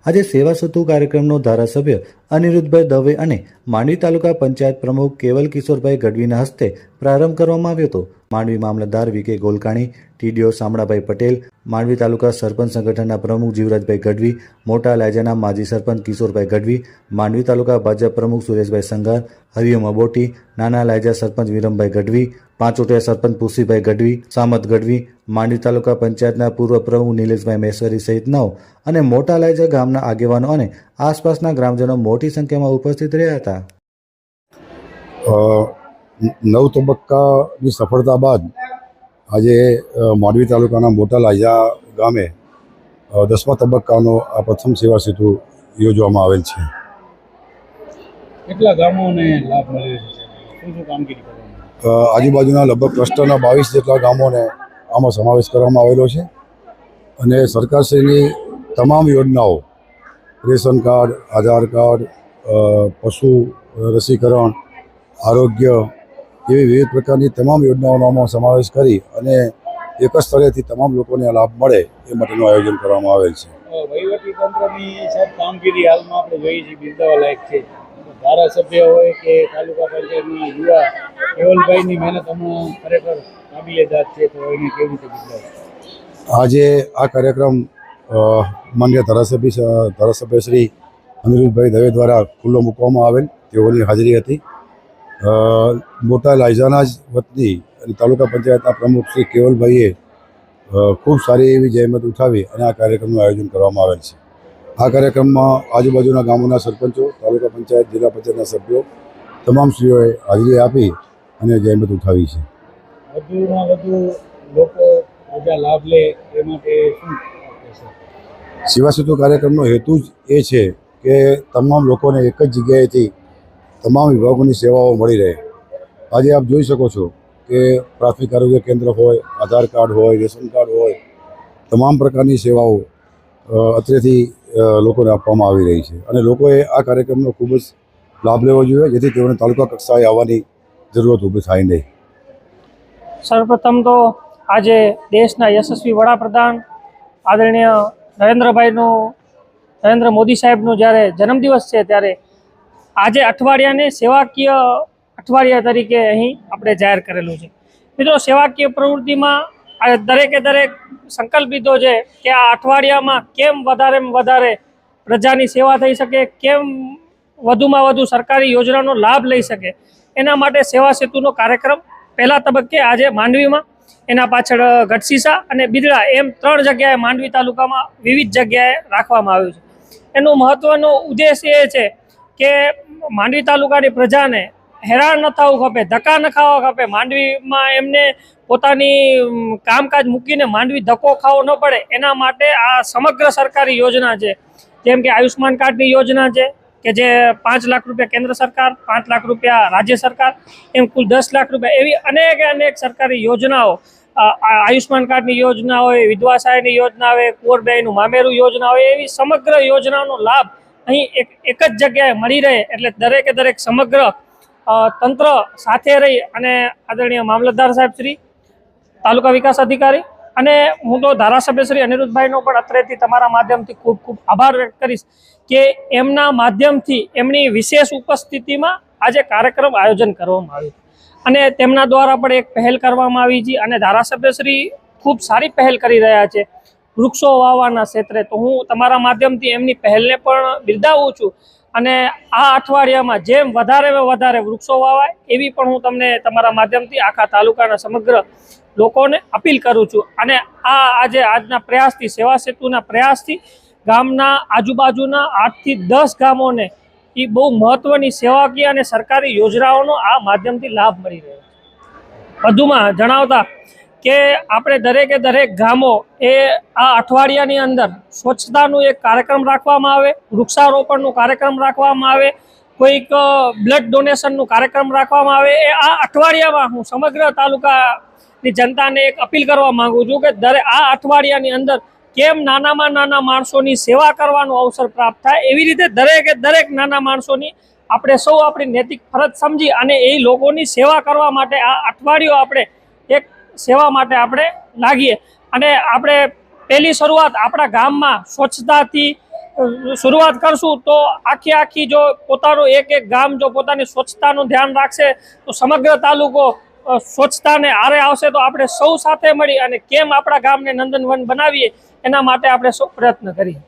આજે સેવા સેતુ કાર્યક્રમનો ધારાસભ્ય અનિરુદ્ધભાઈ દવે અને માંડવી તાલુકા પંચાયત પ્રમુખ કેવલ કિશોરભાઈ ગઢવીના હસ્તે પ્રારંભ કરવામાં આવ્યો હતો। માંડવી મામલતદાર વીકે ગોલકાણી, ટીડીઓ શામળાભાઈ પટેલ, માંડવી તાલુકા સરપંચ સંગઠનના પ્રમુખ જીવરાજભાઈ ગઢવી, મોટા લાયજાના માજી સરપંચ કિશોરભાઈ ગઢવી, માંડવી તાલુકા ભાજપ પ્રમુખ સુરેશભાઈ સંઘાર, હરિઓમ અબોટી, નાના લાયજા સરપંચ વિરમભાઈ ગઢવી, પાંચોટિયા સરપંચ પુસીભાઈ ગઢવી, સામત ગઢવી, માંડવી તાલુકા પંચાયતના પૂર્વ પ્રમુખ નિલેશભાઈ મહેશ્વરી સહિત 9 અને મોટા લાયજા ગામના આગેવાનો અને આસપાસના ગ્રામજનો મોટી સંખ્યામાં ઉપસ્થિત રહ્યા હતા। 9 તબક્કાની સફળતા બાદ આજે માંડવી તાલુકાના મોટા લાયજા ગામે 10મા તબક્કાનો આ પ્રથમ સેવા સેતુ યોજવામાં આવેલ છે। કેટલા ગામોને લાભ મળ્યો છે? શું કામગીરી કરવામાં? આજુબાજુના લગભગ ક્લસ્ટરના 22 જેટલા ગામોને આમાં સમાવેશ કરવામાં આવેલો છે અને સરકારશ્રીની તમામ યોજનાઓ, રેશન કાર્ડ, આધાર કાર્ડ, પશુ રસીકરણ, આરોગ્ય એવી વિવિધ પ્રકારની તમામ યોજનાઓનો આમાં સમાવેશ કરી અને એક જ સ્થળેથી તમામ લોકોને લાભ મળે એ માટેનું આયોજન કરવામાં આવેલ છે। વહીવટી તંત્રની સાહેબ કામગીરી હાલમાં આપણે જોઈએ છીએ બિરદાવા લાયક છે। ધારાસભ્ય હોય કે તાલુકા પંચાયતના યુવા કેવલભાઈની મહેનત હમણાં ખરેખર કાબિલેદાદ છે, તો એને કેવી રીતે બિરદાવે? આજે આ કાર્યક્રમ માન્ય ધારાસભ્ય શ્રી અનિરુદ્ધભાઈ દવે દ્વારા ખુલ્લો મૂકવામાં આવેલ, તેઓની હાજરી હતી। મોટા લાયજાના જ વતની અને તાલુકા પંચાયતના પ્રમુખ શ્રી કેવલભાઈએ ખૂબ સારી એવી જહેમત ઉઠાવી અને આ કાર્યક્રમનું આયોજન કરવામાં આવેલ છે। આ કાર્યક્રમમાં આજુબાજુના ગામોના સરપંચો, તાલુકા પંચાયત, જિલ્લા પંચાયતના સભ્યો તમામ શ્રીઓએ હાજરી આપી અને જહેમત ઉઠાવી છે। વધુમાં વધુ લોકો પ્રજા લાભ લે એ માટે શું કહેશો? સેવા સેતુ કાર્યક્રમનો હેતુ જ એ છે કે તમામ લોકોને એક જ જગ્યાએથી તમામ વિભાગોની સેવાઓ મળી રહે। આજે આપ જોઈ શકો છો કે પ્રાથમિક આરોગ્ય કેન્દ્ર હોય, આધાર કાર્ડ હોય, રેશન કાર્ડ હોય, તમામ પ્રકારની સેવાઓ અત્રેથી લોકોને આપવામાં આવી રહી છે અને લોકોએ આ કાર્યક્રમનો ખૂબ જ લાભ લેવો જોઈએ, જેથી તેઓને તાલુકા કક્ષાએ આવવાની જરૂરત ઊભી થાય નહીં। સર્વપ્રથમ તો આજે દેશના યશસ્વી વડાપ્રધાન આદરણીય નરેન્દ્ર મોદી સાહેબનો જ્યારે જન્મદિવસ છે, ત્યારે આજે અઠવાડિયાને સેવાકીય અઠવાડિયા તરીકે અહીં આપણે જાહેર કરેલું છે। મિત્રો, સેવાકીય પ્રવૃત્તિમાં દરેકે દરેક સંકલ્પ લીધો છે કે આ અઠવાડિયામાં કેમ વધારેમાં વધારે પ્રજાની સેવા થઈ શકે, કેમ વધુમાં વધુ સરકારી યોજનાનો લાભ લઈ શકે, એના માટે સેવા સેતુનો કાર્યક્રમ પહેલા તબક્કે આજે માંડવીમાં, એના પાછળ ગઢસીસા અને બિદડા એમ 3 જગ્યાએ માંડવી તાલુકામાં વિવિધ જગ્યાએ રાખવામાં આવ્યું છે। એનો મહત્વનો ઉદ્દેશ એ છે કે માંડવી તાલુકાની પ્રજાને હેરાન ન થવું ખપે, ધક્કા ન ખાવા ખપે, માંડવીમાં એમને પોતાની કામકાજ મૂકીને માંડવી ધક્કો ખાવો ન પડે, એના માટે આ સમગ્ર સરકારી યોજના છે। જેમ કે આયુષ્માન કાર્ડની યોજના છે કે જે 5 લાખ રૂપિયા કેન્દ્ર સરકાર, 5 લાખ રૂપિયા રાજ્ય સરકાર, એમ કુલ 10 લાખ રૂપિયા, એવી અનેક સરકારી યોજનાઓ, આયુષ્માન કાર્ડની યોજના હોય, વિધવા સહાયની યોજના હોય, કુંવરબાઈનું મામેરું યોજના હોય, એવી સમગ્ર યોજનાઓનો લાભ અહીં એક જ જગ્યાએ મળી રહે, એટલે દરેકે દરેક સમગ્ર તંત્ર સાથે રહી અને આદરણીય મામલતદાર સાહેબ શ્રી, તાલુકા વિકાસ અધિકારી અને હું તો ધારાસભ્ય શ્રી અનિરુદ્ધભાઈનો પણ અત્રેથી તમારા માધ્યમથી ખૂબ ખૂબ આભાર વ્યક્ત કરીશ કે એમના માધ્યમથી એમની વિશેષ ઉપસ્થિતિમાં આજે કાર્યક્રમ આયોજન કરવામાં આવ્યું અને તેમના દ્વારા પણ એક પહેલ કરવામાં આવી છે અને ધારાસભ્ય શ્રી ખૂબ સારી પહેલ કરી રહ્યા છે વૃક્ષો વાવવાના ક્ષેત્રે। તો હું તમારા માધ્યમથી એમની પહેલને પણ બિરદાવું છું અને આ અઠવાડિયામાં જેમ વધારે વૃક્ષો વાવાય એવી પણ હું તમને તમારા માધ્યમથી આખા તાલુકાના સમગ્ર લોકોને અપીલ કરું છું। અને આજના પ્રયાસથી, સેવા સેતુના પ્રયાસથી ગામના આજુબાજુના 8 થી 10 ગામોને એ બહુ મહત્વની સેવાકીય અને સરકારી યોજનાઓનો આ માધ્યમથી લાભ મળી રહ્યો છે। વધુમાં જણાવતા કે આપણે દરેકે દરેક ગામો એ આ અઠવાડિયાની અંદર સ્વચ્છતાનું એક કાર્યક્રમ રાખવામાં આવે, વૃક્ષારોપણનું કાર્યક્રમ રાખવામાં આવે, કોઈક બ્લડ ડોનેશનનું કાર્યક્રમ રાખવામાં આવે। એ આ અઠવાડિયામાં હું સમગ્ર તાલુકાની જનતાને એક અપીલ કરવા માગું છું કે આ અઠવાડિયાની અંદર કેમ નાનામાં નાના માણસોની સેવા કરવાનો અવસર પ્રાપ્ત થાય, એવી રીતે દરેકે દરેક નાના માણસોની આપણે સૌ આપણી નૈતિક ફરજ સમજી અને એ લોકોની સેવા કરવા માટે આ અઠવાડિયું આપણે એક સેવા માટે આપણે લાગીએ અને આપણે પહેલી શરૂઆત આપણા ગામમાં સ્વચ્છતાથી શરૂઆત કરશું તો આખી જો પોતાનું એક ગામ જો પોતાની સ્વચ્છતાનું ધ્યાન રાખશે તો સમગ્ર તાલુકો સ્વચ્છતાને આરે આવશે. તો આપણે સૌ સાથે મળી અને કેમ આપણા ગામને નંદનવન બનાવીએ એના માટે આપણે સૌ પ્રયત્ન કરીએ.